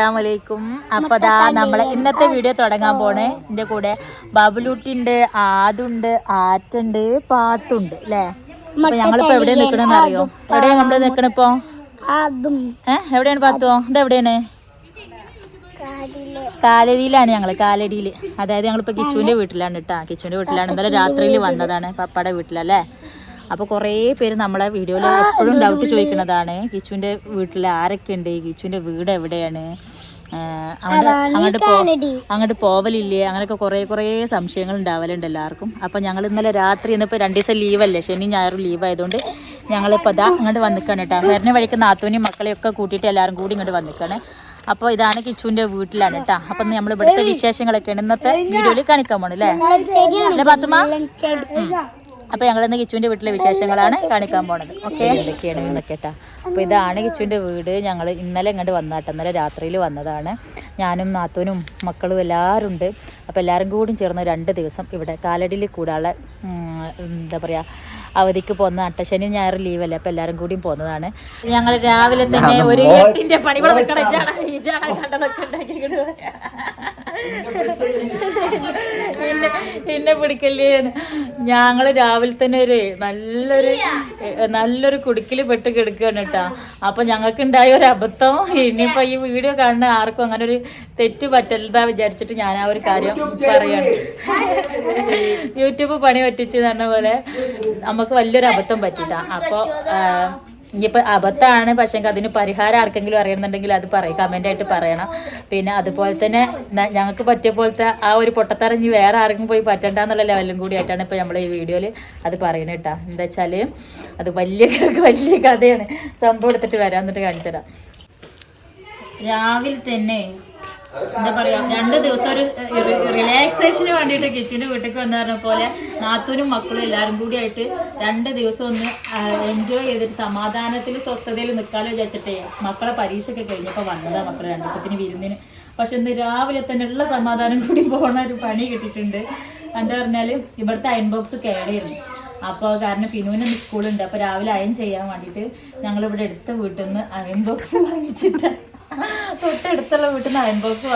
അസ്സലാമലൈക്കും. അപ്പൊ ദാ നമ്മളെ ഇന്നത്തെ വീഡിയോ തുടങ്ങാൻ പോണേ. എന്റെ കൂടെ ബാബുലൂട്ടിണ്ട്, ആദുണ്ട്, ആറ്റുണ്ട്, പാത്തുണ്ട് അല്ലേ. അപ്പൊ ഞങ്ങളിപ്പോ എവിടെ നിക്കണെന്ന് അറിയോ? എവിടെയാ നമ്മള് നിക്കണിപ്പോ? എവിടെയാണ് പാത്തോ? ഇതെവിടെയാണ്? കാലടിയിലാണ് ഞങ്ങള്, കാലടിയില്. അതായത് ഞങ്ങളിപ്പോ കിച്ചുവിന്റെ വീട്ടിലാണ് കേട്ടാ. കിച്ചുവിന്റെ വീട്ടിലാണ്. ഇന്നലെ രാത്രിയിൽ വന്നതാണ് പപ്പയുടെ വീട്ടിലല്ലേ. അപ്പോൾ കുറേ പേര് നമ്മളെ വീഡിയോയിൽ എപ്പോഴും ഡൗട്ട് ചോദിക്കുന്നതാണ്, കിച്ചുവിൻ്റെ വീട്ടിൽ ആരൊക്കെ ഉണ്ട്, കിച്ചുവിൻ്റെ വീട് എവിടെയാണ്, അങ്ങോട്ട് പോവലില്ലേ, അങ്ങനെയൊക്കെ കുറേ സംശയങ്ങൾ ഉണ്ടാവലുണ്ട് എല്ലാവർക്കും. അപ്പോൾ ഞങ്ങൾ ഇന്നലെ രാത്രി ഇന്നിപ്പോൾ 2 ദിവസം ലീവല്ലേ, ശനി ഞായറും ലീവ് ആയതുകൊണ്ട് ഞങ്ങളിപ്പോൾ ഇതാ അങ്ങോട്ട് വന്നിക്കാണ് കേട്ടോ. വരുന്ന വഴിക്ക് നാത്തൂനെയും മക്കളെയൊക്കെ കൂട്ടിയിട്ട് എല്ലാവരും കൂടി ഇങ്ങോട്ട് വന്നിക്കാണ്. അപ്പോൾ ഇതാണ് കിച്ചുവിൻ്റെ വീട്ടിലാണ് കേട്ടോ. അപ്പം നമ്മൾ ഇവിടുത്തെ വിശേഷങ്ങളൊക്കെയാണ് ഇന്നത്തെ വീഡിയോയിൽ കാണിക്കാൻ പോണു അല്ലേ അല്ലേ പാത്തുമ്മ? അപ്പോൾ ഞങ്ങളിന്ന് കിച്ചുവിൻ്റെ വീട്ടിലെ വിശേഷങ്ങളാണ് കാണിക്കാൻ പോണത്. ഓക്കെ, എന്തൊക്കെയാണ് എന്നൊക്കെ കേട്ടോ. അപ്പോൾ ഇതാണ് കിച്ചുവിൻ്റെ വീട്. ഞങ്ങൾ ഇന്നലെ ഇങ്ങോട്ട് വന്നാട്ടോ, ഇന്നലെ രാത്രിയിൽ വന്നതാണ്. ഞാനും നാത്തൂനും മക്കളും എല്ലാവരും ഉണ്ട്. അപ്പോൾ എല്ലാവരും കൂടി ചേർന്ന് 2 ദിവസം ഇവിടെ കാലടിയിൽ കൂടാനുള്ള എന്താ പറയുക അവധിക്ക് പോകുന്ന അട്ടശനി ഞായർ ലീവല്ലേ. അപ്പോൾ എല്ലാവരും കൂടിയും പോകുന്നതാണ്. ഞങ്ങൾ രാവിലെ തന്നെ ഒരു 8ന്റെ പണി കണ്ടതൊക്കെ ഉണ്ടാക്കിയിട്ട് എന്നെ പിടിക്കല്ലേ. ഞങ്ങൾ രാവിലെ തന്നെ ഒരു നല്ലൊരു കുടുക്കിൽ പെട്ട് കിടക്കുകയാണ് കേട്ടോ. അപ്പം ഞങ്ങൾക്കുണ്ടായ ഒരു അബദ്ധം, ഇനിയിപ്പോൾ ഈ വീഡിയോ കാണുന്ന ആർക്കും അങ്ങനെ ഒരു തെറ്റ് പറ്റരുതാ വിചാരിച്ചിട്ട് ഞാൻ ആ ഒരു കാര്യം പറയാണ്. യൂട്യൂബ് പണി പറ്റിച്ച് പറഞ്ഞ പോലെ നമുക്ക് വലിയൊരു അബദ്ധം പറ്റിട്ടാ. അപ്പോൾ ഇനിയിപ്പോൾ അബദ്ധമാണ്, പക്ഷേ അതിന് പരിഹാരം ആർക്കെങ്കിലും അറിയണമെന്നുണ്ടെങ്കിൽ അത് പറയും, കമൻ്റായിട്ട് പറയണം. പിന്നെ അതുപോലെ തന്നെ ഞങ്ങൾക്ക് പറ്റിയ പോലത്തെ ആ ഒരു പൊട്ടത്തറഞ്ഞ് വേറെ ആർക്കും പോയി പറ്റണ്ടെന്നുള്ള ലെവലും കൂടി ആയിട്ടാണ് ഇപ്പോൾ നമ്മൾ ഈ വീഡിയോയിൽ അത് പറയുന്നത് കേട്ടോ. എന്താ വെച്ചാൽ അത് വലിയ കഥയാണ്. സംഭവം എടുത്തിട്ട് വരാൻ എന്നിട്ട് കാണിച്ചു തരാം. രാവിലെ തന്നെ എന്താ പറയുക, 2 ദിവസം ഒരു റിലാക്സേഷന് വേണ്ടിയിട്ട് കിച്ചുവിൻ്റെ വീട്ടിലേക്ക് വന്നു പറഞ്ഞ പോലെ നാത്തൂനും മക്കളും എല്ലാവരും കൂടി ആയിട്ട് 2 ദിവസം ഒന്ന് എൻജോയ് ചെയ്തിട്ട് സമാധാനത്തിൽ സ്വസ്ഥതയിൽ നിൽക്കാമല്ലോ വിചാരിച്ചിട്ടേ മക്കളെ പരീക്ഷയൊക്കെ കഴിഞ്ഞപ്പോൾ വന്നതാണ് മക്കൾ 2 ദിവസത്തിന് വിരുന്നിന്. പക്ഷെ ഇന്ന് രാവിലെ തന്നെ ഉള്ള സമാധാനം കൂടി പോകണ ഒരു പണി കിട്ടിയിട്ടുണ്ട്. എന്താ പറഞ്ഞാൽ ഇവിടുത്തെ അയൺ ബോക്സ് കേടായിരുന്നു. അപ്പോൾ കാരണം ഫിനുവിന് സ്കൂളുണ്ട്. അപ്പോൾ രാവിലെ അയൺ ചെയ്യാൻ വേണ്ടിയിട്ട് ഞങ്ങളിവിടെ അടുത്ത വീട്ടിൽ നിന്ന് അയൺ ബോക്സ് വാങ്ങിച്ചിട്ടാണ്, തൊട്ടടുത്തുള്ള വീട്ടിൽ നിന്ന് അയൺ ബോക്സ്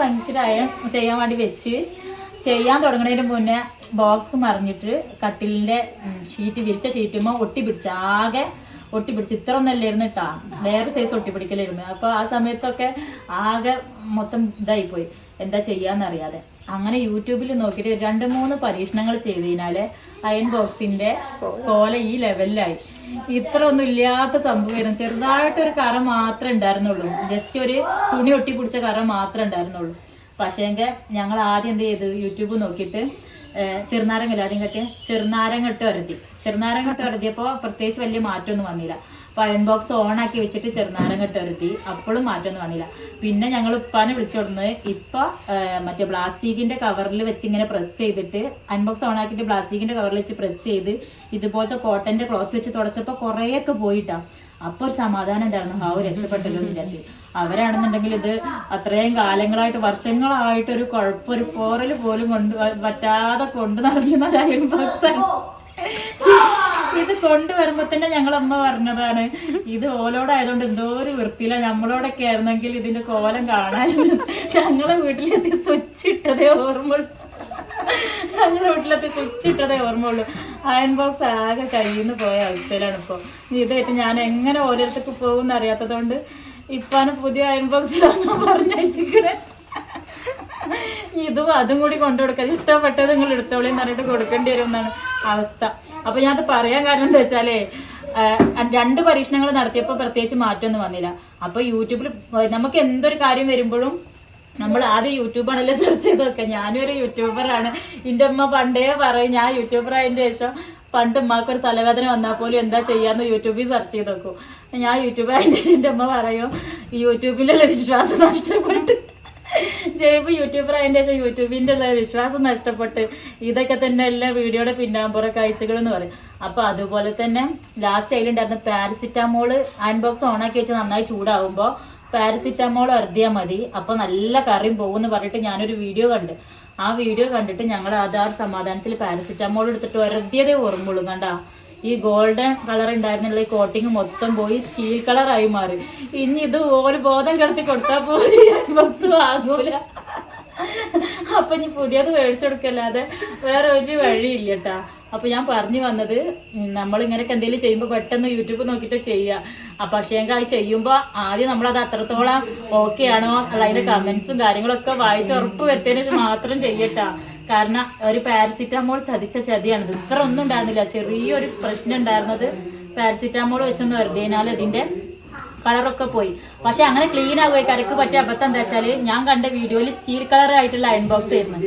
വാങ്ങിച്ചിട്ട് അയൺ ചെയ്യാൻ വേണ്ടി വെച്ച് ചെയ്യാൻ തുടങ്ങുന്നതിന് മുന്നേ ബോക്സ് മറിഞ്ഞിട്ട് കട്ടിലിൻ്റെ വിരിച്ച ഷീറ്റുമ്പോൾ ആകെ ഒട്ടിപ്പിടിച്ച് ഇത്ര ഒന്നല്ലായിരുന്നു കേട്ടോ, വേറെ സൈസ് ഒട്ടിപ്പിടിക്കലായിരുന്നു. അപ്പോൾ ആ സമയത്തൊക്കെ ആകെ മൊത്തം ഇതായിപ്പോയി, എന്താ ചെയ്യാന്നറിയാതെ. അങ്ങനെ യൂട്യൂബിൽ നോക്കിയിട്ട് 2-3 പരീക്ഷണങ്ങൾ ചെയ്തതിനാൽ അയൺ ബോക്സിൻ്റെ കോല ഈ ലെവലിലായി. ഇത്ര ഒന്നും ഇല്ലാത്ത സംഭവമായിരുന്നു. ചെറുതായിട്ടൊരു കറ മാത്രമേ ഉണ്ടായിരുന്നുള്ളൂ, ജസ്റ്റ് ഒരു തുണി ഒട്ടിപ്പിടിച്ച കറ മാത്രമേ ഉണ്ടായിരുന്നുള്ളൂ. പക്ഷേങ്കിൽ ഞങ്ങൾ ആദ്യം എന്ത് ചെയ്തു, യൂട്യൂബ് നോക്കിയിട്ട് ചെറുനാരങ്ങ ആദ്യം കെട്ടി ചെറുനാരങ്ങട്ട് ഉരതിയപ്പോൾ പ്രത്യേകിച്ച് വലിയ മാറ്റമൊന്നും വന്നില്ല. അപ്പോൾ അയൺ ബോക്സ് ഓണാക്കി വെച്ചിട്ട് ചെറുനാരങ്ങട്ട് ഉരതി, അപ്പോഴും മാറ്റമൊന്നും വന്നില്ല. പിന്നെ ഞങ്ങൾ ഉപ്പാനെ വിളിച്ചോടുന്നത് ഇപ്പോൾ മറ്റേ പ്ലാസ്റ്റിക്കിൻ്റെ കവറിൽ വെച്ച് ഇങ്ങനെ പ്രസ് ചെയ്തിട്ട് അയൺ ബോക്സ് ഓണാക്കിയിട്ട് പ്ലാസ്റ്റിക്കിൻ്റെ കവറിൽ വെച്ച് പ്രസ് ചെയ്ത് ഇതുപോലത്തെ കോട്ടൻ്റെ ക്ലോത്ത് വെച്ച് തുടച്ചപ്പോൾ കുറേയൊക്കെ പോയിട്ടാണ്. അപ്പോൾ ഒരു സമാധാനം ഉണ്ടായിരുന്നു, രക്ഷപ്പെട്ടല്ലോ എന്ന് വിചാരിച്ചു. അവരാണെന്നുണ്ടെങ്കിൽ ഇത് അത്രയും കാലങ്ങളായിട്ട് വർഷങ്ങളായിട്ടൊരു കുഴപ്പമൊരു പോറൽ പോലും പറ്റാതെ കൊണ്ട് നടന്നിരുന്ന അയൺ ബോക്സാണ്. ഇത് കൊണ്ടുവരുമ്പോ തന്നെ ഞങ്ങളമ്മ പറഞ്ഞതാണ്, ഇത് ഓലോടായതുകൊണ്ട് എന്തോ ഒരു വൃത്തിയില്ല, നമ്മളോടൊക്കെ ആയിരുന്നെങ്കിൽ ഇതിന്റെ കോലം കാണായിരുന്നു. ഞങ്ങളെ വീട്ടിലെത്തി സ്വിച്ച് ഇട്ടതേ ഓർമ്മയുള്ളൂ. അയൺ ബോക്സ് ആകെ കയ്യിൽ നിന്ന് പോയ അവസ്ഥയിലാണ് ഇപ്പോൾ. ഇതായിട്ട് ഞാൻ എങ്ങനെ ഓരോരുത്തർക്ക് പോകുമെന്ന് അറിയാത്തതുകൊണ്ട് ഇപ്പാണ് പുതിയ അയൺ ബോക്സ് പറഞ്ഞയച്ചിരിക്കണേ. ഇതും അതും കൂടി കൊണ്ടുകൊടുക്കാൻ ഇഷ്ടപ്പെട്ടത് നിങ്ങൾ എടുത്തോളി എന്ന് പറഞ്ഞിട്ട് കൊടുക്കേണ്ടി വരും എന്നാണ് അവസ്ഥ. അപ്പോൾ ഞാനത് പറയാൻ കാരണം എന്താ വെച്ചാലേ 2 പരീക്ഷണങ്ങൾ നടത്തിയപ്പോൾ പ്രത്യേകിച്ച് മാറ്റമൊന്നും വന്നില്ല. അപ്പോൾ യൂട്യൂബിൽ നമുക്ക് എന്തൊരു കാര്യം വരുമ്പോഴും നമ്മൾ ആദ്യം യൂട്യൂബാണല്ലോ സെർച്ച് ചെയ്ത് വെക്കുക. ഞാനും ഒരു യൂട്യൂബറാണ്. എൻ്റെ അമ്മ പണ്ടേ പറയും, ഞാൻ യൂട്യൂബർ ആയതിൻ്റെ ശേഷം പണ്ട് ഉമ്മാക്കൊരു തലവേദന വന്നാൽ പോലും എന്താ ചെയ്യാന്ന് യൂട്യൂബിൽ സെർച്ച് ചെയ്ത് വെക്കും. ഞാൻ യൂട്യൂബർ ആയതിൻ്റെ ശേഷം എൻ്റെ അമ്മ പറയും യൂട്യൂബിലുള്ള വിശ്വാസം നഷ്ടപ്പെട്ട് ജയ്ബ് യൂട്യൂബർ അതിൻ്റെ ശേഷം യൂട്യൂബിൻ്റെ ഉള്ള വിശ്വാസം നഷ്ടപ്പെട്ട് ഇതൊക്കെ തന്നെ എല്ലാ വീഡിയോയുടെ പിന്നാമ്പുറ കാഴ്ചകൾ എന്ന് പറയും. അപ്പോൾ അതുപോലെ തന്നെ ലാസ്റ്റ് അതിലുണ്ടായിരുന്ന പാരസിറ്റാമോള് അയൺ ബോക്സ് ഓണാക്കി വെച്ച് നന്നായി ചൂടാവുമ്പോൾ പാരസിറ്റാമോൾ അറുതിയാൽ മതി, അപ്പോൾ നല്ല കറിയും പോകുമെന്ന് പറഞ്ഞിട്ട് ഞാനൊരു വീഡിയോ കണ്ട്. ആ വീഡിയോ കണ്ടിട്ട് ഞങ്ങൾ ആധാർ സമാധാനത്തിൽ പാരസിറ്റാമോൾ എടുത്തിട്ട് അറുതിയതേ ഓർമ്മയുള്ളൂ. കണ്ടാ ഈ ഗോൾഡൻ കളർ ഉണ്ടായിരുന്നുള്ള ഈ കോട്ടിങ് മൊത്തം പോയി സ്റ്റീൽ കളറായി മാറി. ഇനി ഇത് ഓല് ബോധം കിടത്തി കൊടുത്താൽ പോലും അയൺ ബോക്സ് വാങ്ങൂല. അപ്പൊ ഇനി പുതിയത് മേടിച്ചു കൊടുക്കല്ലാതെ വേറെ ഒരു വഴിയില്ല കേട്ടാ. അപ്പൊ ഞാൻ പറഞ്ഞു വന്നത്, നമ്മളിങ്ങനെയൊക്കെ എന്തെങ്കിലും ചെയ്യുമ്പോൾ പെട്ടെന്ന് യൂട്യൂബ് നോക്കിയിട്ട് ചെയ്യുക. അപ്പൊ പക്ഷേ അത് ചെയ്യുമ്പോൾ ആദ്യം നമ്മളത് അത്രത്തോളം ഓക്കെ ആണോ അതിന്റെ കമന്റ്സും കാര്യങ്ങളൊക്കെ വായിച്ച് ഉറപ്പ് വരുത്തിയതിന് മാത്രം ചെയ്യട്ടാ. കാരണം ഒരു പാരസിറ്റാമോൾ ചതിച്ച ചതിയാണിത്. ഇത്ര ഒന്നും ഉണ്ടായിരുന്നില്ല, ചെറിയൊരു പ്രശ്നം ഉണ്ടായിരുന്നത് പാരസിറ്റാമോൾ വെച്ചൊന്ന് വെറുതെനാൽ ഇതിന്റെ കളറൊക്കെ പോയി. പക്ഷെ അങ്ങനെ ക്ലീൻ ആകുക. കരക്ക് പറ്റിയ അബദ്ധം എന്താ വെച്ചാല്, ഞാൻ കണ്ട വീഡിയോയിൽ സ്റ്റീൽ കളർ ആയിട്ടുള്ള അയൺ ബോക്സ് ആയിരുന്നു.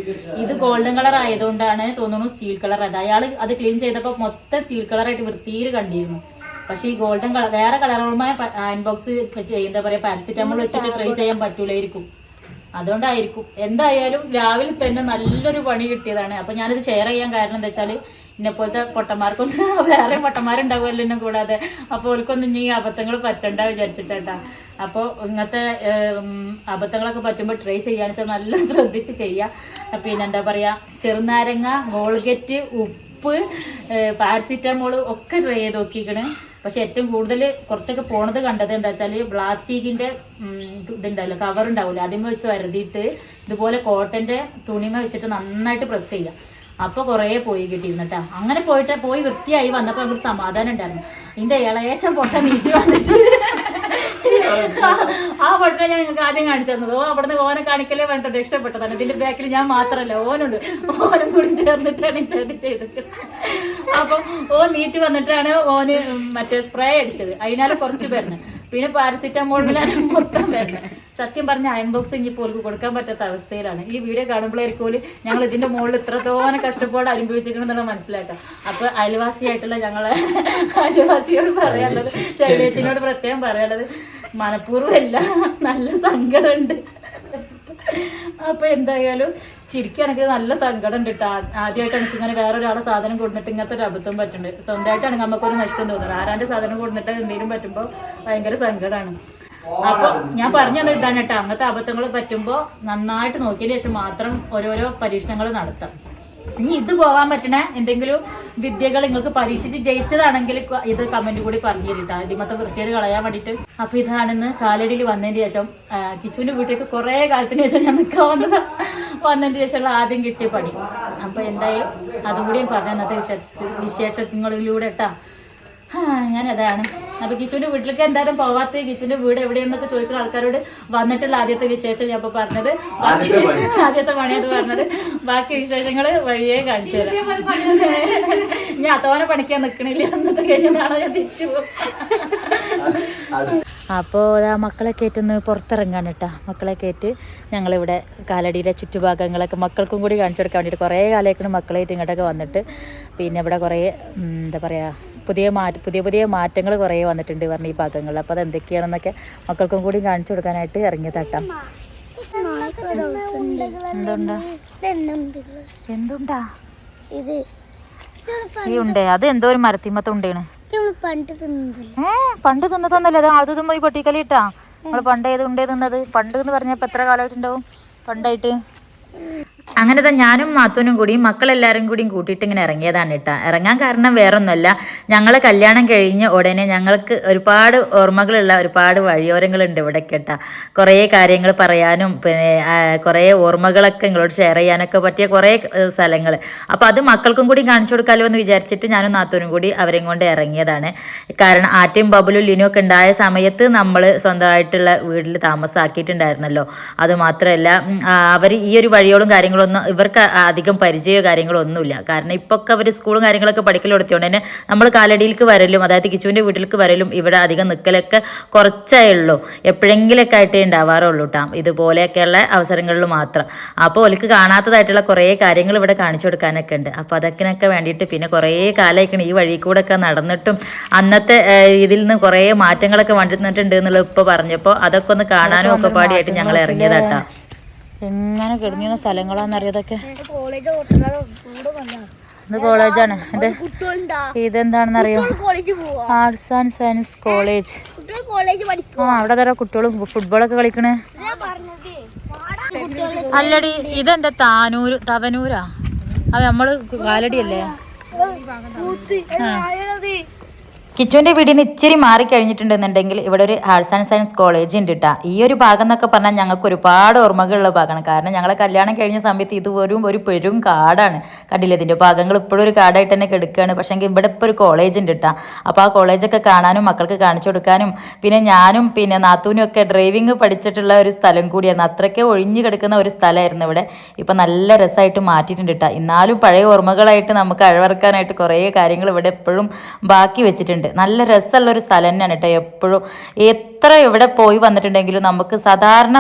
ഇത് ഗോൾഡൻ കളർ ആയതുകൊണ്ടാണ് തോന്നുന്നു സ്റ്റീൽ കളർ ആയത്. അയാൾ അത് ക്ലീൻ ചെയ്തപ്പോൾ മൊത്തം സ്റ്റീൽ കളറായിട്ട് വൃത്തിയിൽ കണ്ടിരുന്നു. പക്ഷെ ഈ ഗോൾഡൻ കളർ വേറെ കളറുകളുമായ അയൺ ബോക്സ് എന്താ പറയാ പാരസിറ്റാമോൾ വെച്ചിട്ട് ട്രൈ ചെയ്യാൻ പറ്റൂലായിരിക്കും. അതുകൊണ്ടായിരിക്കും. എന്തായാലും രാവിലെ തന്നെ നല്ലൊരു പണി കിട്ടിയതാണ്. അപ്പൊ ഞാനിത് ഷെയർ ചെയ്യാൻ കാരണം എന്താ വെച്ചാല്, ഇന്നെപ്പോലത്തെ പൊട്ടന്മാർക്കൊന്നും വേറെ പൊട്ടന്മാരുണ്ടാവുമല്ലോ എന്നെ കൂടാതെ. അപ്പോൾ അവർക്കൊന്നും ഇനി അബദ്ധങ്ങൾ പറ്റണ്ട വിചാരിച്ചിട്ടാ. അപ്പോൾ ഇങ്ങനത്തെ അബദ്ധങ്ങളൊക്കെ പറ്റുമ്പോൾ ട്രൈ ചെയ്യാന്ന് വെച്ചാൽ നല്ല ശ്രദ്ധിച്ച് ചെയ്യുക. പിന്നെ എന്താ പറയുക, ചെറുനാരങ്ങ, കോൾഗേറ്റ്, ഉപ്പ്, പാരസിറ്റാമോൾ ഒക്കെ ട്രൈ ചെയ്ത് നോക്കിക്കണ്. പക്ഷെ ഏറ്റവും കൂടുതൽ കുറച്ചൊക്കെ പോണത് കണ്ടത് എന്താ വെച്ചാൽ, പ്ലാസ്റ്റിക്കിൻ്റെ ഇതുണ്ടാവില്ല, കവർ ഉണ്ടാവില്ല, അതിന്മേൽ വെച്ച് വരുതിയിട്ട് ഇതുപോലെ കോട്ടൻ്റെ തുണിമ വെച്ചിട്ട് നന്നായിട്ട് പ്രസ് ചെയ്യാം. അപ്പോൾ കുറേ പോയി കിട്ടിയിരുന്നിട്ടാ. അങ്ങനെ പോയി വൃത്തിയായി വന്നപ്പോൾ നമുക്ക് സമാധാനം ഉണ്ടായിരുന്നു. ഇതിൻ്റെ ഇളയച്ചൻ പൊട്ട നീട്ടി വന്നിട്ട് ആ പൊട്ടനെ ഞാൻ നിങ്ങൾക്ക് ആദ്യം കാണിച്ചു തന്നത്. അവിടുന്ന് ഓനെ കാണിക്കലേ വേണ്ട, രക്ഷപ്പെട്ടതാണ്. ഇതിന്റെ ബാക്കിൽ ഞാൻ മാത്രമല്ല, ഓനുണ്ട്. ഓനും കൂടി ചേർന്നിട്ടാണ് ചെയ്തത്. അപ്പം ഓൻ നീട്ടി വന്നിട്ടാണ് ഓന് മറ്റേ സ്പ്രേ അടിച്ചത്. അതിനാലും കുറച്ച് പേരുന്ന്. പിന്നെ പാരസിറ്റാമോളിലാണ് മൊത്തം വരുന്നത്. സത്യം പറഞ്ഞ അയൺ ബോക്സ് ഇനി പോലും കൊടുക്കാൻ പറ്റാത്ത അവസ്ഥയിലാണ്. ഈ വീഡിയോ കാണുമ്പോഴായിരിക്കും ഞങ്ങൾ ഇതിന്റെ മുകളിൽ ഇത്രത്തോനെ കഷ്ടപ്പാട് അനുഭവിച്ചിരിക്കണമെന്നുള്ള മനസ്സിലാക്കാം. അപ്പൊ അയൽവാസിയായിട്ടുള്ള ഞങ്ങളെ അയൽവാസിയോട് പറയാനുള്ളത്, ശൈലേച്ചിനോട് പ്രത്യേകം പറയാനുള്ളത്, മനഃപൂർവ്വമല്ല, നല്ല സങ്കടമുണ്ട്. അപ്പൊ എന്തായാലും ചിരിക്കുകയാണെങ്കിൽ നല്ല സങ്കടം ഉണ്ട് കേട്ടോ. ആദ്യമായിട്ട് എനിക്ക് ഇങ്ങനെ വേറൊരാളെ സാധനം കൊടുത്തിട്ട് ഇങ്ങനത്തെ ഒരു അബദ്ധം പറ്റുന്നുണ്ട്. സ്വന്തമായിട്ടാണ് നമുക്കൊരു നഷ്ടം തോന്നുന്നത്. ആരാന്റെ സാധനം കൊടുത്തിട്ട് എന്തെങ്കിലും പറ്റുമ്പോൾ ഭയങ്കര സങ്കടമാണ്. അപ്പൊ ഞാൻ പറഞ്ഞത് ഇതാണ് കേട്ടോ, അങ്ങനത്തെ അബദ്ധങ്ങൾ പറ്റുമ്പോൾ നന്നായിട്ട് നോക്കിയതിന് ശേഷം മാത്രം ഓരോരോ പരീക്ഷണങ്ങൾ നടത്താം. ഇനി ഇത് പോകാൻ പറ്റണ എന്തെങ്കിലും വിദ്യകൾ നിങ്ങൾക്ക് പരീക്ഷിച്ച് ജയിച്ചതാണെങ്കിൽ ഇത് കമന്റ് കൂടി പറഞ്ഞു തരിട്ടാ, ഇതിമത്തെ വൃത്തിയോട് കളയാൻ വേണ്ടിയിട്ട്. അപ്പൊ ഇതാണെന്ന് കാലടിയിൽ വന്നതിന് ശേഷം കിച്ചുവിന്റെ വീട്ടിലേക്ക് കുറെ കാലത്തിന് ശേഷം ഞാൻ നിൽക്കാൻ വന്നതിന് ശേഷമുള്ള ആദ്യം കിട്ടിയ പണി. അപ്പൊ എന്തായാലും അതും കൂടി ഞാൻ പറഞ്ഞ അന്നത്തെ വിശേഷങ്ങളിലൂടെ കേട്ടാ. ഞാനതാണ്. അപ്പൊ കിച്ചുവിന്റെ വീട്ടിലേക്ക് എന്തായാലും പോവാത്ത, കിച്ചുവിന്റെ വീട് എവിടെയാണെന്നൊക്കെ ചോദിക്കുന്ന ആൾക്കാരോട് വന്നിട്ടുള്ള ആദ്യത്തെ വിശേഷം ഞാൻ ഇപ്പൊ പറഞ്ഞത്, ആദ്യത്തെ പണിയത് പറഞ്ഞത്. ബാക്കി വിശേഷങ്ങള് വഴിയേ കാണിച്ചു തരാം. ഞാൻ അത്തോനെ പണിക്കാൻ നിക്കണില്ല, അന്നത്തെ കഴിഞ്ഞാണോ ഞാൻ തിരിച്ചു പോകും. അപ്പോൾ ആ മക്കളെ കയറ്റൊന്ന് പുറത്തിറങ്ങാണ് കേട്ടോ. മക്കളെ കയറ്റ് ഞങ്ങളിവിടെ കാലടിയിലെ ചുറ്റുഭാഗങ്ങളൊക്കെ മക്കൾക്കും കൂടി കാണിച്ചു കൊടുക്കാൻ വേണ്ടിയിട്ട് കുറേ കാലമായിട്ട് മക്കളായിട്ട് ഇങ്ങോട്ടൊക്കെ വന്നിട്ട്. പിന്നെ ഇവിടെ കുറേ എന്താ പറയുക, പുതിയ മാറ്റങ്ങൾ കുറേ വന്നിട്ടുണ്ട് പറഞ്ഞ ഈ ഭാഗങ്ങളിൽ. അപ്പോൾ അതെന്തൊക്കെയാണെന്നൊക്കെ മക്കൾക്കും കൂടി കാണിച്ചു കൊടുക്കാനായിട്ട് ഇറങ്ങിയതാട്ടാ. എന്തുണ്ടാ ഈ ഉണ്ടേ? അത് എന്തോ ഒരു മരത്തിമത്ത ഉണ്ടേണ്. പണ്ട് തിന്നതൊന്നല്ലേ അത്? അത് തിന്നുമ്പോ ഈ പൊട്ടിക്കലിട്ടാ നമ്മള് പണ്ട് ഏത് ഉണ്ടേ തിന്നത്? പണ്ട് എന്ന് പറഞ്ഞപ്പോ എത്ര കാലമായിട്ടുണ്ടാവും പണ്ടായിട്ട്? അങ്ങനെ ഞാനും നാത്തൂനും കൂടി മക്കളെല്ലാവരും കൂടിയും കൂട്ടിയിട്ട് ഇങ്ങനെ ഇറങ്ങിയതാണ് കേട്ടോ. ഇറങ്ങാൻ കാരണം വേറൊന്നുമല്ല, ഞങ്ങളെ കല്യാണം കഴിഞ്ഞ ഉടനെ ഞങ്ങൾക്ക് ഒരുപാട് ഓർമ്മകളുള്ള ഒരുപാട് വഴിയോരങ്ങളുണ്ട് ഇവിടെ കേട്ടോ. കുറേ കാര്യങ്ങൾ പറയാനും പിന്നെ കുറേ ഓർമ്മകളൊക്കെ നിങ്ങളോട് ഷെയർ ചെയ്യാനൊക്കെ പറ്റിയ കുറേ സ്ഥലങ്ങൾ. അപ്പോൾ അത് മക്കൾക്കും കൂടി കാണിച്ചു കൊടുക്കാമല്ലോ എന്ന് വിചാരിച്ചിട്ട് ഞാനും നാത്തൂനും കൂടി അവരെയും കൊണ്ട് ഇറങ്ങിയതാണ്. കാരണം ആറ്റയും ബബുലും ലിനും ഒക്കെ ഉണ്ടായ സമയത്ത് നമ്മൾ സ്വന്തമായിട്ടുള്ള വീട്ടിൽ താമസമാക്കിയിട്ടുണ്ടായിരുന്നല്ലോ. അതുമാത്രമല്ല അവർ ഈ ഒരു വഴിയോടും കാര്യങ്ങളൊന്നും ഇവർക്ക് അധികം പരിചയമോ കാര്യങ്ങളോ ഒന്നുമില്ല. കാരണം ഇപ്പോൾ ഒക്കെ അവർ സ്കൂളും കാര്യങ്ങളൊക്കെ പഠിക്കൽ കൊടുത്തോണ്ട് തന്നെ നമ്മൾ കാലടിയിലേക്ക് വരലും, അതായത് കിച്ചുവിൻ്റെ വീട്ടിലേക്ക് വരലും ഇവിടെ അധികം നിൽക്കലൊക്കെ കുറച്ചേ ഉള്ളൂ. എപ്പോഴെങ്കിലൊക്കെ ആയിട്ടേ ഉണ്ടാവാറുള്ളൂ കേട്ടോ, ഇതുപോലെയൊക്കെയുള്ള അവസരങ്ങളിൽ മാത്രം. അപ്പോൾ ഓൾക്ക് കാണാത്തതായിട്ടുള്ള കുറേ കാര്യങ്ങൾ ഇവിടെ കാണിച്ചു കൊടുക്കാനൊക്കെ ഉണ്ട്. അപ്പോൾ അതൊക്കെ വേണ്ടിയിട്ട് പിന്നെ കുറേ കാലമായിക്കണം ഈ വഴി കൂടെ ഒക്കെ നടന്നിട്ടും അന്നത്തെ ഇതിൽ നിന്ന് കുറേ മാറ്റങ്ങളൊക്കെ വന്നിട്ടുണ്ട് എന്നുള്ളത് ഇപ്പോൾ പറഞ്ഞപ്പോൾ അതൊക്കെ ഒന്ന് കാണാനും ഒക്കെ പാടിയായിട്ട് ഞങ്ങൾ ഇറങ്ങിയതാട്ടോ. എങ്ങനെ കിടന്നിരുന്ന സ്ഥലങ്ങളാന്നറിയാതൊക്കെ. ഇത് കോളേജാണ്. ഇതെന്താണെന്നറിയോ? Arts and science college. അവിടെ തരാ കുട്ടികളും ഫുട്ബോളൊക്കെ കളിക്കണേ. അല്ലടി ഇതെന്താ തവനൂരാ? അത് നമ്മള് കാലടിയല്ലേ? കിച്ചുവിൻ്റെ വീടിൽ നിന്ന് ഇച്ചിരി മാറിക്കഴിഞ്ഞിട്ടുണ്ടെന്നുണ്ടെങ്കിൽ ഇവിടെ ഒരു ആർട്സ് ആൻഡ് സയൻസ് കോളേജ് ഉണ്ട് കേട്ടോ. ഈ ഒരു ഭാഗം എന്നൊക്കെ പറഞ്ഞാൽ ഞങ്ങൾക്ക് ഒരുപാട് ഓർമ്മകളുള്ള ഭാഗമാണ്. കാരണം ഞങ്ങളെ കല്യാണം കഴിഞ്ഞ സമയത്ത് ഇത് ഒരു പെരും കാടാണ്. കണ്ടില്ലേ, ഇതിൻ്റെ ഭാഗങ്ങൾ ഇപ്പോഴും ഒരു കാടായിട്ട് തന്നെ കിടക്കുകയാണ്. പക്ഷേ ഇവിടെ ഇപ്പോൾ ഒരു കോളേജ് ഉണ്ട് കേട്ടോ. അപ്പോൾ ആ കോളേജൊക്കെ കാണാനും മക്കൾക്ക് കാണിച്ചു കൊടുക്കാനും പിന്നെ ഞാനും പിന്നെ നാത്തൂനും ഒക്കെ ഡ്രൈവിംഗ് പഠിച്ചിട്ടുള്ള ഒരു സ്ഥലം കൂടിയായിരുന്നു. അത്രയ്ക്ക് ഒഴിഞ്ഞു കിടക്കുന്ന ഒരു സ്ഥലമായിരുന്നു ഇവിടെ. ഇപ്പം നല്ല രസമായിട്ട് മാറ്റിയിട്ടുണ്ട് കേട്ടോ. എന്നാലും പഴയ ഓർമ്മകളായിട്ട് നമുക്ക് അഴവറക്കാനായിട്ട് കുറേ കാര്യങ്ങൾ ഇവിടെ എപ്പോഴും ബാക്കി വെച്ചിട്ടുണ്ട്. നല്ല രസമുള്ളൊരു സ്ഥലം തന്നെയാണ് കേട്ടോ. എപ്പോഴും എത്ര ഇവിടെ പോയി വന്നിട്ടുണ്ടെങ്കിലും നമുക്ക് സാധാരണ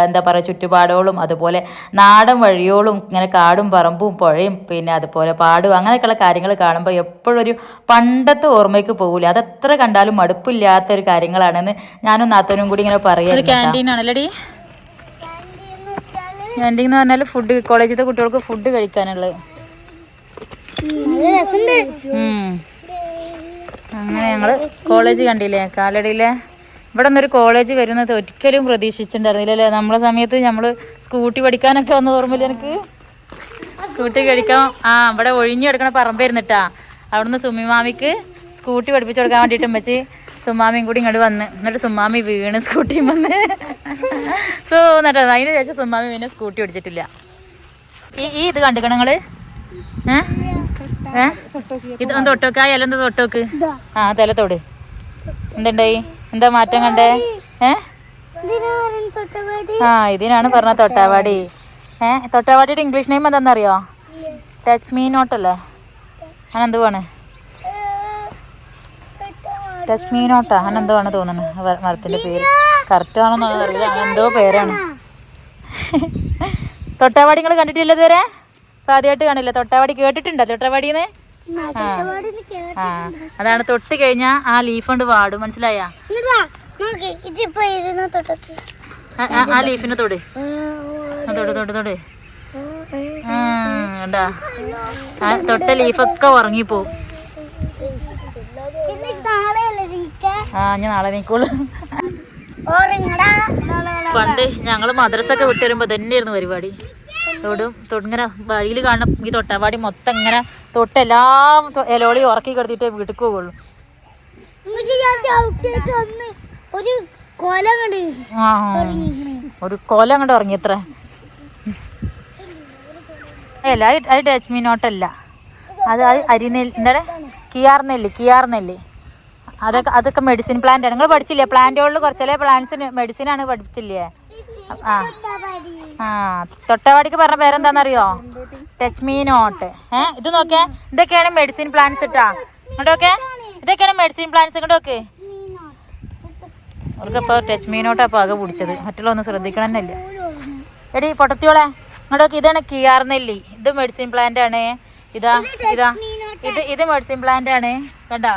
എന്താ പറയുക ചുറ്റുപാടുകളും അതുപോലെ നാടൻ വഴിയോളും ഇങ്ങനെ കാടും പറമ്പും പുഴയും പിന്നെ അതുപോലെ പാടും അങ്ങനെയൊക്കെയുള്ള കാര്യങ്ങൾ കാണുമ്പോൾ എപ്പോഴും ഒരു പണ്ടത്തെ ഓർമ്മയ്ക്ക് പോകില്ല. അതെത്ര കണ്ടാലും മടുപ്പില്ലാത്തൊരു കാര്യങ്ങളാണെന്ന് ഞാനും നാത്തനും കൂടി ഇങ്ങനെ പറയാം. ക്യാൻറ്റീനാണല്ലേ ക്യാൻറ്റീൻ എന്ന് പറഞ്ഞാൽ ഫുഡ് കോളേജിലത്തെ കുട്ടികൾക്ക് ഫുഡ് കഴിക്കാനുള്ളത്. അങ്ങനെ ഞങ്ങൾ കോളേജ് കണ്ടില്ലേ കാലടിയിലെ. ഇവിടെ നിന്നൊരു കോളേജ് വരുന്നത് ഒരിക്കലും പ്രതീക്ഷിച്ചിട്ടുണ്ടായിരുന്നില്ലല്ലേ. നമ്മളെ സമയത്ത് നമ്മൾ സ്കൂട്ടി പഠിക്കാനൊക്കെ വന്ന് ഓർമ്മയില്ല എനിക്ക്. സ്കൂട്ടി കഴിക്കാൻ ഇവിടെ ഒഴിഞ്ഞു കിടക്കണ പറമ്പായിരുന്നിട്ടാ. അവിടുന്ന് സുമ്മിമാമിക്ക് സ്കൂട്ടി പഠിപ്പിച്ചു കൊടുക്കാൻ വേണ്ടിയിട്ടും വെച്ച് സുമ്മാമിയും കൂടി ഇങ്ങോട്ട് വന്ന് എന്നിട്ട് സുമ്മാമി വീണ് സ്കൂട്ടിയും വന്ന് എന്നിട്ട് അതിന് ശേഷം സുമ്മാമി പിന്നെ സ്കൂട്ടി ഓടിച്ചിട്ടില്ല. ഈ ഇത് കണ്ടിക്കണം നിങ്ങൾ ഇത് ഒന്ന് തൊട്ടോക്ക്. ആ ഇല എന്താ തൊട്ടോക്ക്. തലത്തോട് എന്തുണ്ടായി, എന്താ മാറ്റം കണ്ടേ? ഇതിനാണ് പറഞ്ഞ തൊട്ടാവാടി. തൊട്ടാവാടിയുടെ ഇംഗ്ലീഷ് നെയിം എന്താണെന്നറിയോ? ടച്ച് മീ നോട്ടല്ലേ? അനെന്തുവാണ് ടച്ച് മീ നോട്ടാ അനെന്തുവാണ് തോന്നുന്നത് മരത്തിന്റെ പേര്. കറക്റ്റ് ആണോന്ന് അറിയില്ല, എന്തോ പേരാണ്. തൊട്ടാവാടി നിങ്ങൾ കണ്ടിട്ടില്ല ഇതുവരെ? ആദ്യമായിട്ട് കാണില്ല. തൊട്ടാവാടി കേട്ടിട്ടുണ്ടോ? തൊട്ടാവാടിന്ന് അതാണ് തൊട്ട് കഴിഞ്ഞാ ആ ലീഫ് കൊണ്ട് വാടും. മനസ്സിലായാ? ആ ലീഫിന് തൊട് തൊട് തൊട് തൊട്. കണ്ടാ തൊട്ട ലീഫൊക്കെ ഉറങ്ങിപ്പോവും. ഞാൻ നാളെ നീക്കോളൂ. പണ്ട് ഞങ്ങള് മദ്രസൊക്കെ വിട്ട് വരുമ്പോ തന്നെയായിരുന്നു പരിപാടി. തൊടിങ്ങനെ വഴിയിൽ കാണുന്ന ഈ തൊട്ടാവാടി മൊത്തം ഇങ്ങനെ തൊട്ടെല്ലാം ഇലോളി ഉറക്കി കിടത്തിട്ടേ വീട്ടിൽ പോകുള്ളൂ. ഒരു കോലം കണ്ട് ഉറങ്ങിയത്ര. അല്ല അത് ടച്ച് മീ നോട്ടല്ല, അത് അരിനെല്ലി എന്താണ് കിയാർനെല്ലി അതൊക്കെ മെഡിസിൻ പ്ലാന്റ് ആണ്. നിങ്ങൾ പഠിച്ചില്ലേ? പ്ലാന്റുകളിൽ കുറച്ചല്ലേ പ്ലാന്റ്സിന് മെഡിസിനാണ് പഠിച്ചില്ലേ? തൊട്ടവാടിക്ക് പറഞ്ഞ പേരെന്താണെന്നറിയോ? Touch me not. ഇത് നോക്കേ, ഇതൊക്കെയാണ് മെഡിസിൻ പ്ലാന്റ്സ് ഇട്ടാ. ഇങ്ങോട്ടോക്കെ ഇതൊക്കെയാണ് മെഡിസിൻ പ്ലാന്റ്സ്. ഇങ്ങോട്ടോക്കെ അവർക്കിപ്പോൾ ടച്ച് മീ നോട്ടാ പാക പിടിച്ചത്. മറ്റുള്ള ഒന്നും ശ്രദ്ധിക്കണം തന്നെയല്ല. എടി പൊട്ടത്തിയോളെ ഇങ്ങോട്ടോക്കെ. ഇതാണ് കിയാർനെല്ലി. ഇത് മെഡിസിൻ പ്ലാന്റ് ആണ്. ഇത് മെഡിസിൻ പ്ലാന്റ് ആണ്. കണ്ടാ?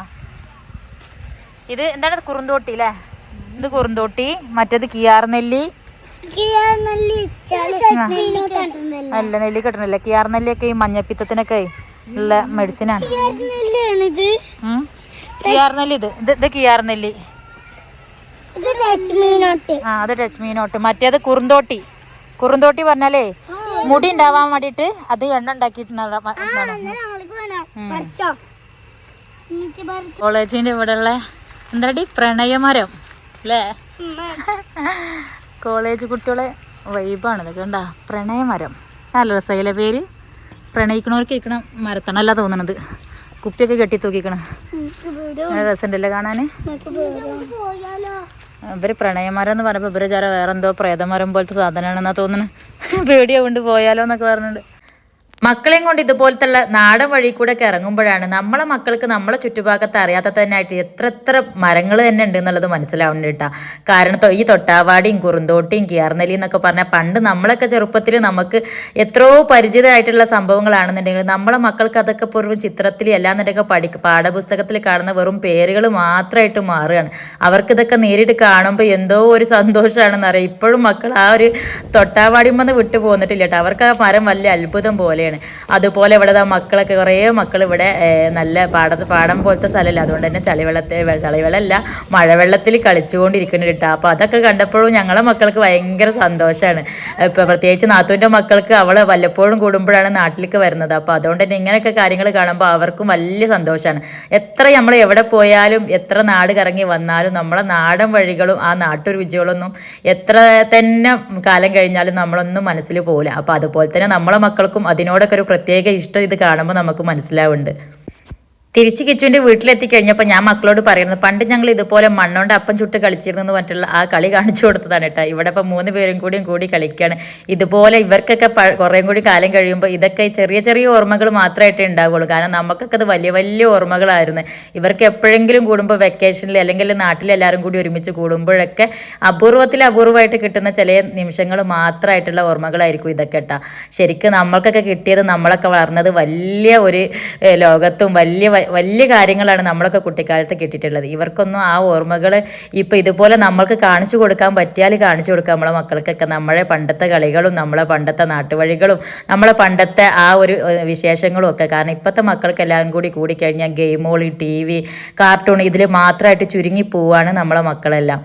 ഇത് എന്താണ്? കുറുന്തോട്ടി അല്ലേ? ഇത് കുറുന്തോട്ടി. മറ്റേത് കിയാർനെല്ലി. അല്ല, നെല്ലി കിട്ടണില്ല. കിയാർനെല്ലിയൊക്കെ ഈ മഞ്ഞപ്പിത്തത്തിനൊക്കെ ഉള്ള മെഡിസിനാണ്. കിയാർനെല്ലി ഇത് കിയാർനെല്ലി. അത് ടച്ച് മീ നോട്ട്. മറ്റേത് കുറുന്തോട്ടി. കുറുന്തോട്ടി പറഞ്ഞാലേ മുടി ഉണ്ടാവാൻ വേണ്ടിട്ട് അത് എണ്ണ ഉണ്ടാക്കിയിട്ടുള്ള. കോളേജിന്റെ ഇവിടെ ഉള്ള എന്താടി പ്രണയമരം അല്ലേ? കോളേജ് കുട്ടികളെ വൈബാണ്. കണ്ടാ പ്രണയമരം. നല്ല രസമായില്ലേ പേര്? പ്രണയിക്കണവർക്ക് ഇരിക്കണം മരത്തണല്ല തോന്നണത്. കുപ്പിയൊക്കെ കെട്ടി തൂക്കിക്കണം. നല്ല രസമുണ്ടല്ലേ കാണാന്? ഇവര് പ്രണയമരം എന്ന് പറഞ്ഞപ്പോൾ ഇവര് ചാര വേറെന്തോ പ്രേതമരം പോലത്തെ സാധനമാണെന്നാ തോന്നുന്നത്. പേടിയാവുണ്ട് പോയാലോ എന്നൊക്കെ പറഞ്ഞിട്ടുണ്ട്. മക്കളെയും കൊണ്ട് ഇതുപോലത്തെ നാടൻ വഴി കൂടെ ഒക്കെ ഇറങ്ങുമ്പോഴാണ് നമ്മളെ മക്കൾക്ക് നമ്മളെ ചുറ്റുഭാഗത്ത് അറിയാത്ത തന്നെ ആയിട്ട് എത്ര മരങ്ങൾ തന്നെ ഉണ്ട് എന്നുള്ളത് മനസ്സിലാവുന്നുണ്ട് കേട്ടോ. കാരണം ഈ തൊട്ടാവാടിയും കുറുന്തോട്ടിയും കിയാർനെല്ലി എന്നൊക്കെ പറഞ്ഞാൽ പണ്ട് നമ്മളൊക്കെ ചെറുപ്പത്തിൽ നമുക്ക് എത്രയോ പരിചിതമായിട്ടുള്ള സംഭവങ്ങളാണെന്നുണ്ടെങ്കിൽ നമ്മളെ മക്കൾക്ക് അതൊക്കെ വെറും ചിത്രത്തിൽ അല്ലാന്നുണ്ടെങ്കിൽ പാഠപുസ്തകത്തിൽ കാണുന്ന വെറും പേരുകൾ മാത്രമായിട്ട് മാറുകയാണ്. അവർക്കിതൊക്കെ നേരിട്ട് കാണുമ്പോൾ എന്തോ ഒരു സന്തോഷമാണെന്ന് അറിയാം. ഇപ്പോഴും മക്കൾ ആ ഒരു തൊട്ടാവാടിയുമെന്ന് വിട്ടു പോന്നിട്ടില്ല കേട്ടോ. അവർക്ക് ആ മരം വലിയ അത്ഭുതം പോലെയാണ്. കളിക്കുകയാണ്. അതുപോലെ ഇവിടെ മക്കളൊക്കെ കുറേ മക്കൾ ഇവിടെ നല്ല പാടം പോലത്തെ സ്ഥലമല്ല, അതുകൊണ്ട് തന്നെ ചളിവെള്ളമല്ല മഴവെള്ളത്തിൽ കളിച്ചുകൊണ്ടിരിക്കുന്നുണ്ട് കേട്ടോ. അപ്പോൾ അതൊക്കെ കണ്ടപ്പോഴും ഞങ്ങളെ മക്കൾക്ക് ഭയങ്കര സന്തോഷമാണ്. ഇപ്പോൾ പ്രത്യേകിച്ച് നാത്തൂൻ്റെ മക്കൾക്ക് അവൾ വല്ലപ്പോഴും കൂടുമ്പോഴാണ് നാട്ടിലേക്ക് വരുന്നത്. അപ്പോൾ അതുകൊണ്ട് തന്നെ ഇങ്ങനെയൊക്കെ കാര്യങ്ങൾ കാണുമ്പോൾ അവർക്കും വലിയ സന്തോഷമാണ്. എത്ര നമ്മൾ എവിടെ പോയാലും എത്ര നാട് കറങ്ങി വന്നാലും നമ്മളെ നാടൻ വഴികളും ആ നാട്ടുരുചികളൊന്നും എത്ര തന്നെ കാലം കഴിഞ്ഞാലും നമ്മളൊന്നും മനസ്സിൽ പോകില്ല. അപ്പോൾ അതുപോലെ തന്നെ നമ്മളെ മക്കൾക്കും അതിനോടൊക്കെ ഒരു പ്രത്യേക ഇഷ്ടം ഇത് കാണുമ്പോൾ നമുക്ക് മനസ്സിലാവുന്നുണ്ട്. തിരിച്ച് കിച്ചുവിൻ്റെ വീട്ടിലെത്തി കഴിഞ്ഞപ്പോൾ ഞാൻ മക്കളോട് പറയുന്നത്, പണ്ട് ഞങ്ങൾ ഇതുപോലെ മണ്ണോണ്ട് അപ്പം ചുട്ട് കളിച്ചിരുന്നു മറ്റുള്ള ആ കളി കാണിച്ചു കൊടുത്തതാണ് കേട്ടോ. ഇവിടെ ഇപ്പോൾ 3 പേരും കൂടി കളിക്കുകയാണ്. ഇതുപോലെ ഇവർക്കൊക്കെ കുറേയും കൂടി കാലം കഴിയുമ്പോൾ ഇതൊക്കെ ചെറിയ ചെറിയ ഓർമ്മകൾ മാത്രമായിട്ടേ ഉണ്ടാവുള്ളൂ. കാരണം നമുക്കൊക്കെ അത് വലിയ വലിയ ഓർമ്മകളായിരുന്നു. ഇവർക്ക് എപ്പോഴെങ്കിലും കൂടുമ്പോൾ വെക്കേഷനിൽ അല്ലെങ്കിൽ നാട്ടിലെല്ലാവരും കൂടി ഒരുമിച്ച് കൂടുമ്പോഴൊക്കെ അപൂർവമായിട്ട് കിട്ടുന്ന ചില നിമിഷങ്ങൾ മാത്രമായിട്ടുള്ള ഓർമ്മകളായിരിക്കും ഇതൊക്കെ കേട്ടോ. ശരിക്കും നമ്മൾക്കൊക്കെ കിട്ടിയത് നമ്മളൊക്കെ വളർന്നത് വലിയ ഒരു ലോകത്തും വലിയ കാര്യങ്ങളാണ് നമ്മളൊക്കെ കുട്ടിക്കാലത്ത് കിട്ടിയിട്ടുള്ളത്. ഇവർക്കൊന്നും ആ ഓർമ്മകൾ ഇപ്പോൾ ഇതുപോലെ നമ്മൾക്ക് കാണിച്ചു കൊടുക്കാൻ പറ്റിയാൽ കാണിച്ചു കൊടുക്കാം നമ്മളെ മക്കൾക്കൊക്കെ. നമ്മളെ പണ്ടത്തെ കളികളും നമ്മളെ പണ്ടത്തെ നാട്ടുവഴികളും നമ്മളെ പണ്ടത്തെ ആ ഒരു വിശേഷങ്ങളും ഒക്കെ. കാരണം ഇപ്പോഴത്തെ മക്കൾക്ക് എല്ലാം കൂടിക്കഴിഞ്ഞാൽ ഗെയിമുകൾ, TV, കാർട്ടൂൺ ഇതിൽ മാത്രമായിട്ട് ചുരുങ്ങി പോവാണ് നമ്മളെ മക്കളെല്ലാം.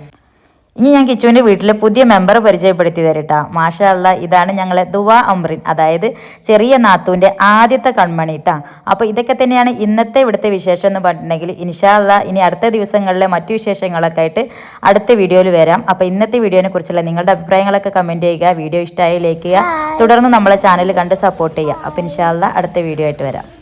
ഇനി ഞാൻ കിച്ചുവിൻ്റെ വീട്ടിലെ പുതിയ മെമ്പർ പരിചയപ്പെടുത്തി തരട്ടാ. മാഷാ അല്ലാ, ഇതാണ് ഞങ്ങളെ ദുവാ അമ്രിൻ, അതായത് ചെറിയ നാത്തൂൻ്റെ ആദ്യത്തെ കൺമണി കേട്ടാ. അപ്പോൾ ഇതൊക്കെ തന്നെയാണ് ഇന്നത്തെ ഇവിടുത്തെ വിശേഷം എന്ന് പറഞ്ഞിട്ടുണ്ടെങ്കിൽ ഇൻഷാ അല്ലാ ഇനി അടുത്ത ദിവസങ്ങളിലെ മറ്റു വിശേഷങ്ങളൊക്കെ ആയിട്ട് അടുത്ത വീഡിയോയിൽ വരാം. അപ്പോൾ ഇന്നത്തെ വീഡിയോനെ കുറിച്ചുള്ള നിങ്ങളുടെ അഭിപ്രായങ്ങളൊക്കെ കമൻറ്റ് ചെയ്യുക. വീഡിയോ ഇഷ്ടമായി ലൈക്ക് ചെയ്യുക. തുടർന്ന് നമ്മളെ ചാനൽ കണ്ട് സപ്പോർട്ട് ചെയ്യുക. അപ്പോൾ ഇൻഷാ അല്ലാ അടുത്ത വീഡിയോ ആയിട്ട് വരാം.